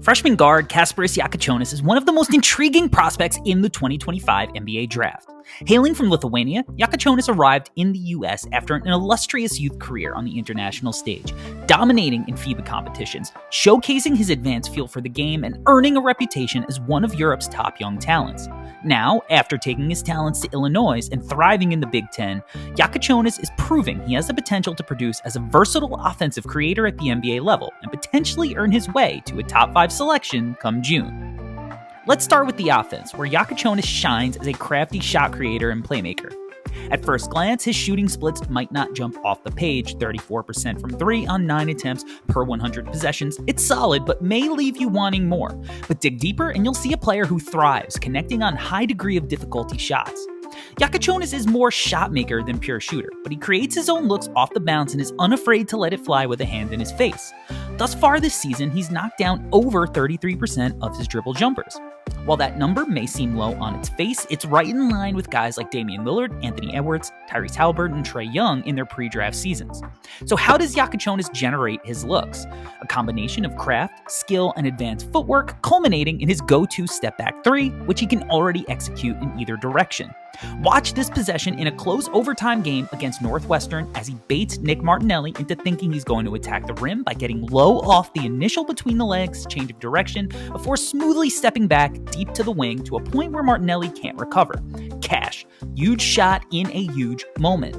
Freshman guard Kasparas Jakucionis is one of the most intriguing prospects in the 2025 NBA draft. Hailing from Lithuania, Jakucionis arrived in the US after an illustrious youth career on the international stage, dominating in FIBA competitions, showcasing his advanced feel for the game, and earning a reputation as one of Europe's top young talents. Now, after taking his talents to Illinois and thriving in the Big Ten, Jakucionis is proving he has the potential to produce as a versatile offensive creator at the NBA level and potentially earn his way to a top 5 selection come June. Let's start with the offense, where Jakucionis shines as a crafty shot creator and playmaker. At first glance, his shooting splits might not jump off the page, 34% from 3 on 9 attempts per 100 possessions. It's solid, but may leave you wanting more. But dig deeper and you'll see a player who thrives, connecting on high degree of difficulty shots. Jakucionis is more shot maker than pure shooter, but he creates his own looks off the bounce and is unafraid to let it fly with a hand in his face. Thus far this season, he's knocked down over 33% of his dribble jumpers. While that number may seem low on its face, it's right in line with guys like Damian Lillard, Anthony Edwards, Tyrese Halliburton, and Trae Young in their pre-draft seasons. So how does Jakucionis generate his looks? A combination of craft, skill, and advanced footwork, culminating in his go-to step-back 3, which he can already execute in either direction. Watch this possession in a close overtime game against Northwestern as he baits Nick Martinelli into thinking he's going to attack the rim by getting low off the initial between the legs change of direction before smoothly stepping back deep to the wing to a point where Martinelli can't recover. Cash. Huge shot in a huge moment.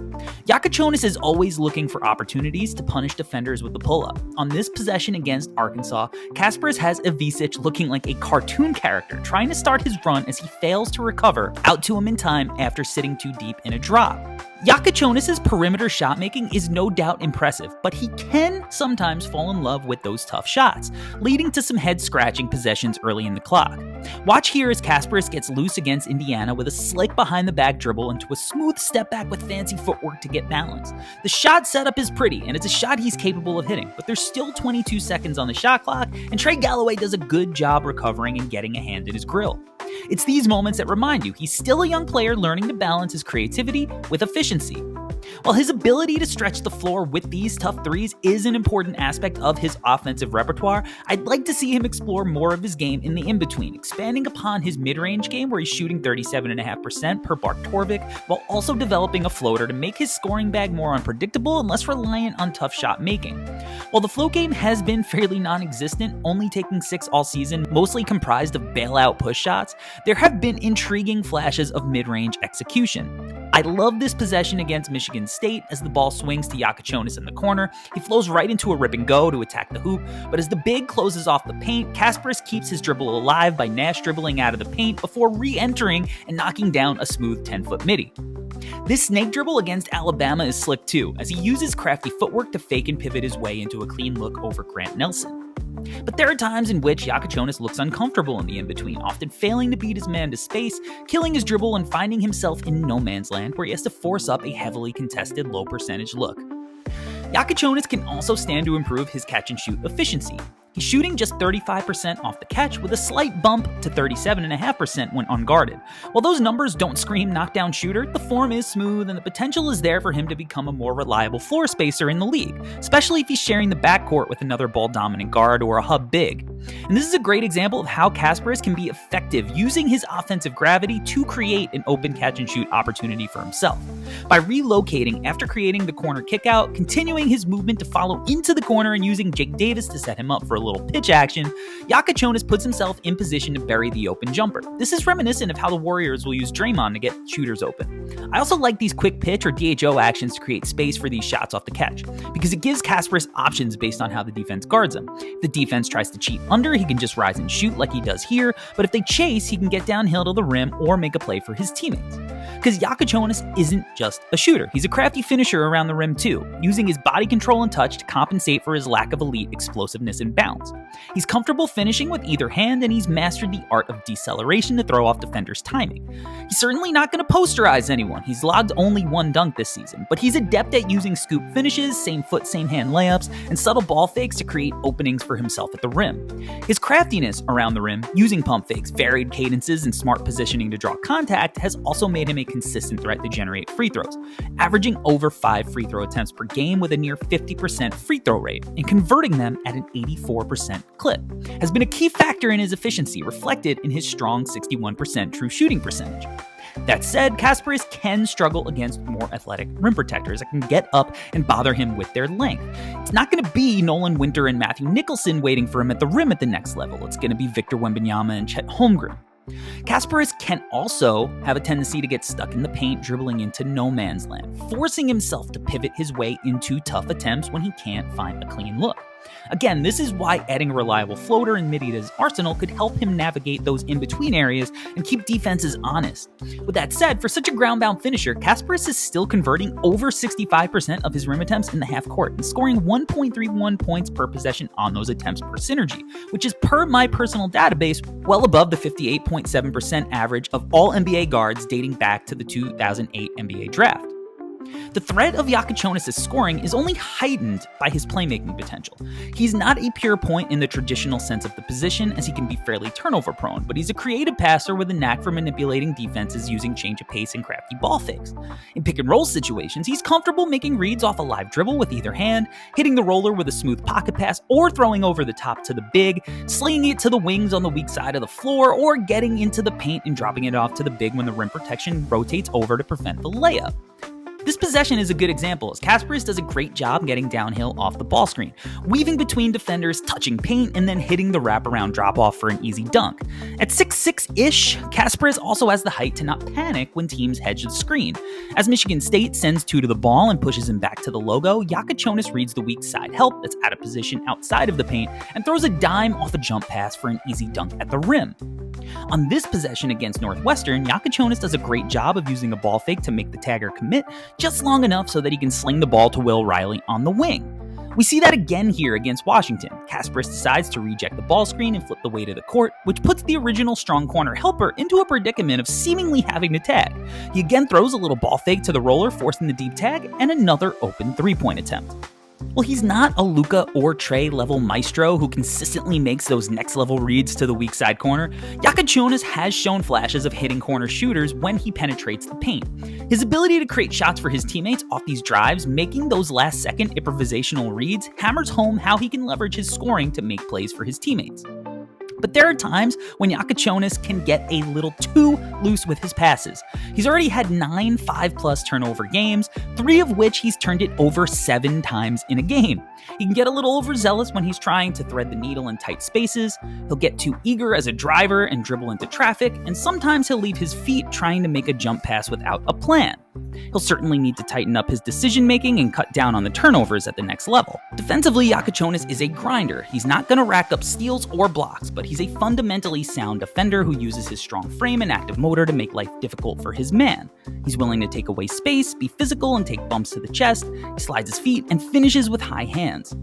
Jakucionis is always looking for opportunities to punish defenders with the pull-up. On this possession against Arkansas, Kasparas has Ivisic looking like a cartoon character trying to start his run as he fails to recover out to him in time after sitting too deep in a drop. Jakucionis' perimeter shot making is no doubt impressive, but he can sometimes fall in love with those tough shots, leading to some head-scratching possessions early in the clock. Watch here as Kasparas gets loose against Indiana with a slick behind-the-back dribble into a smooth step-back with fancy footwork to get balance. The shot setup is pretty, and it's a shot he's capable of hitting, but there's still 22 seconds on the shot clock, and Trey Galloway does a good job recovering and getting a hand in his grill. It's these moments that remind you he's still a young player learning to balance his creativity with efficiency. While his ability to stretch the floor with these tough threes is an important aspect of his offensive repertoire, I'd like to see him explore more of his game in the in-between, expanding upon his mid-range game where he's shooting 37.5% per Bart Torvik, while also developing a floater to make his scoring bag more unpredictable and less reliant on tough shot making. While the float game has been fairly non-existent, only taking 6 all season, mostly comprised of bailout push shots, there have been intriguing flashes of mid-range execution. I love this possession against Michigan State as the ball swings to Jakucionis in the corner. He flows right into a rip and go to attack the hoop, but as the big closes off the paint, Kasparas keeps his dribble alive by Nash dribbling out of the paint before re-entering and knocking down a smooth 10-foot midi. This snake dribble against Alabama is slick too, as he uses crafty footwork to fake and pivot his way into a clean look over Grant Nelson. But there are times in which Jakucionis looks uncomfortable in the in-between, often failing to beat his man to space, killing his dribble, and finding himself in no man's land where he has to force up a heavily contested low-percentage look. Jakucionis can also stand to improve his catch-and-shoot efficiency. He's shooting just 35% off the catch with a slight bump to 37.5% when unguarded. While those numbers don't scream knockdown shooter, the form is smooth and the potential is there for him to become a more reliable floor spacer in the league, especially if he's sharing the backcourt with another ball-dominant guard or a hub big. And this is a great example of how Kasparas can be effective using his offensive gravity to create an open catch-and-shoot opportunity for himself. By relocating after creating the corner kickout, continuing his movement to follow into the corner and using Jake Davis to set him up for a little pitch action, Jakucionis puts himself in position to bury the open jumper. This is reminiscent of how the Warriors will use Draymond to get shooters open. I also like these quick pitch or DHO actions to create space for these shots off the catch, because it gives Kasparas options based on how the defense guards him. If the defense tries to cheat under, he can just rise and shoot like he does here, but if they chase, he can get downhill to the rim or make a play for his teammates. Because Jakucionis isn't just a shooter, he's a crafty finisher around the rim too, using his body control and touch to compensate for his lack of elite explosiveness and bounce. He's comfortable finishing with either hand, and he's mastered the art of deceleration to throw off defenders' timing. He's certainly not going to posterize anyone. He's logged only 1 dunk this season, but he's adept at using scoop finishes, same foot, same hand layups, and subtle ball fakes to create openings for himself at the rim. His craftiness around the rim, using pump fakes, varied cadences, and smart positioning to draw contact has also made him a consistent threat to generate free throws, averaging over 5 free throw attempts per game with a near 50% free throw rate, and converting them at an 84% clip, has been a key factor in his efficiency, reflected in his strong 61% true shooting percentage. That said, Kasparas can struggle against more athletic rim protectors that can get up and bother him with their length. It's not going to be Nolan Winter and Matthew Nicholson waiting for him at the rim at the next level. It's going to be Victor Wembanyama and Chet Holmgren. Kasparas can also have a tendency to get stuck in the paint, dribbling into no man's land, forcing himself to pivot his way into tough attempts when he can't find a clean look. Again, this is why adding a reliable floater and midi to his arsenal could help him navigate those in-between areas and keep defenses honest. With that said, for such a ground-bound finisher, Kasparas is still converting over 65% of his rim attempts in the half court and scoring 1.31 points per possession on those attempts per synergy, which is, per my personal database, well above the 58.7% average of all NBA guards dating back to the 2008 NBA draft. The threat of Jakucionis' scoring is only heightened by his playmaking potential. He's not a pure point in the traditional sense of the position, as he can be fairly turnover prone, but he's a creative passer with a knack for manipulating defenses using change of pace and crafty ball fakes. In pick and roll situations, he's comfortable making reads off a live dribble with either hand, hitting the roller with a smooth pocket pass, or throwing over the top to the big, slinging it to the wings on the weak side of the floor, or getting into the paint and dropping it off to the big when the rim protection rotates over to prevent the layup. This possession is a good example, as Kasparas does a great job getting downhill off the ball screen, weaving between defenders, touching paint, and then hitting the wraparound drop-off for an easy dunk. At 6'6"-ish, Kasparas also has the height to not panic when teams hedge the screen. As Michigan State sends two to the ball and pushes him back to the logo, Jakucionis reads the weak side help that's out of position outside of the paint and throws a dime off a jump pass for an easy dunk at the rim. On this possession against Northwestern, Jakucionis does a great job of using a ball fake to make the tagger commit just long enough so that he can sling the ball to Will Riley on the wing. We see that again here against Washington. Kasparas decides to reject the ball screen and flip the way to the court, which puts the original strong corner helper into a predicament of seemingly having to tag. He again throws a little ball fake to the roller, forcing the deep tag, and another open three-point attempt. Well, he's not a Luka or Trey level maestro who consistently makes those next level reads to the weak side corner. Jakucionis has shown flashes of hitting corner shooters when he penetrates the paint. His ability to create shots for his teammates off these drives, making those last second improvisational reads, hammers home how he can leverage his scoring to make plays for his teammates. But there are times when Jakucionis can get a little too loose with his passes. He's already had 9 5+ turnover games, 3 of which he's turned it over 7 times in a game. He can get a little overzealous when he's trying to thread the needle in tight spaces, he'll get too eager as a driver and dribble into traffic, and sometimes he'll leave his feet trying to make a jump pass without a plan. He'll certainly need to tighten up his decision-making and cut down on the turnovers at the next level. Defensively, Jakucionis is a grinder. He's not going to rack up steals or blocks, but he's a fundamentally sound defender who uses his strong frame and active motor to make life difficult for his man. He's willing to take away space, be physical, and take bumps to the chest. He slides his feet and finishes with high hands.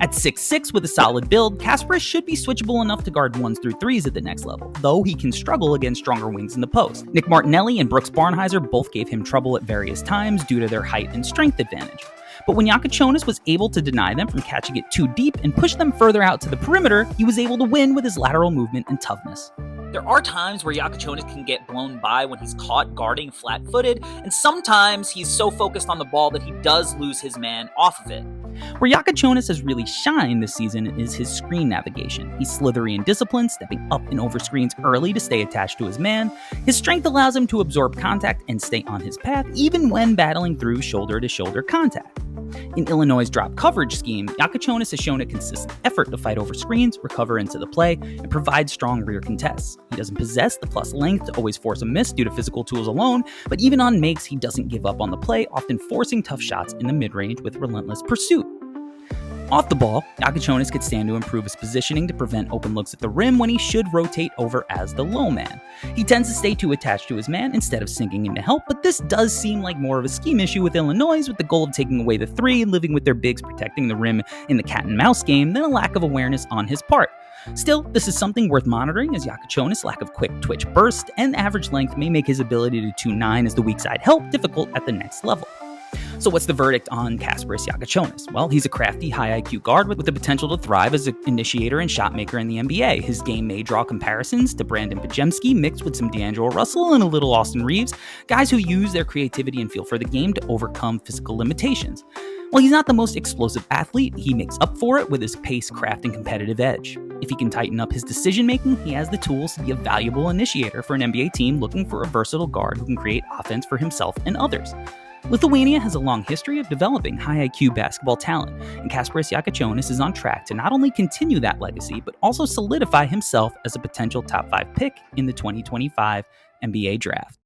At 6'6" with a solid build, Kasparas should be switchable enough to guard 1s through 3s at the next level, though he can struggle against stronger wings in the post. Nick Martinelli and Brooks Barnhizer both gave him trouble at various times due to their height and strength advantage. But when Jakucionis was able to deny them from catching it too deep and push them further out to the perimeter, he was able to win with his lateral movement and toughness. There are times where Jakucionis can get blown by when he's caught guarding flat-footed, and sometimes he's so focused on the ball that he does lose his man off of it. Where Jakucionis has really shined this season is his screen navigation. He's slithery and disciplined, stepping up and over screens early to stay attached to his man. His strength allows him to absorb contact and stay on his path, even when battling through shoulder-to-shoulder contact. In Illinois' drop coverage scheme, Jakucionis has shown a consistent effort to fight over screens, recover into the play, and provide strong rear contests. He doesn't possess the plus length to always force a miss due to physical tools alone, but even on makes, he doesn't give up on the play, often forcing tough shots in the mid-range with relentless pursuit. Off the ball, Jakucionis could stand to improve his positioning to prevent open looks at the rim when he should rotate over as the low man. He tends to stay too attached to his man instead of sinking in to help, but this does seem like more of a scheme issue with Illinois, with the goal of taking away the 3 and living with their bigs protecting the rim in the cat and mouse game than a lack of awareness on his part. Still, this is something worth monitoring, as Jakucionis' lack of quick twitch burst and average length may make his ability to 2-9 as the weak side help difficult at the next level. So what's the verdict on Kasparas Jakucionis? Well, he's a crafty, high IQ guard with the potential to thrive as an initiator and shot maker in the NBA. His game may draw comparisons to Brandon Pajemski mixed with some D'Angelo Russell and a little Austin Reeves, guys who use their creativity and feel for the game to overcome physical limitations. While he's not the most explosive athlete, he makes up for it with his pace, craft, and competitive edge. If he can tighten up his decision-making, he has the tools to be a valuable initiator for an NBA team looking for a versatile guard who can create offense for himself and others. Lithuania has a long history of developing high IQ basketball talent, and Kasparas Jakucionis is on track to not only continue that legacy, but also solidify himself as a potential top 5 pick in the 2025 NBA draft.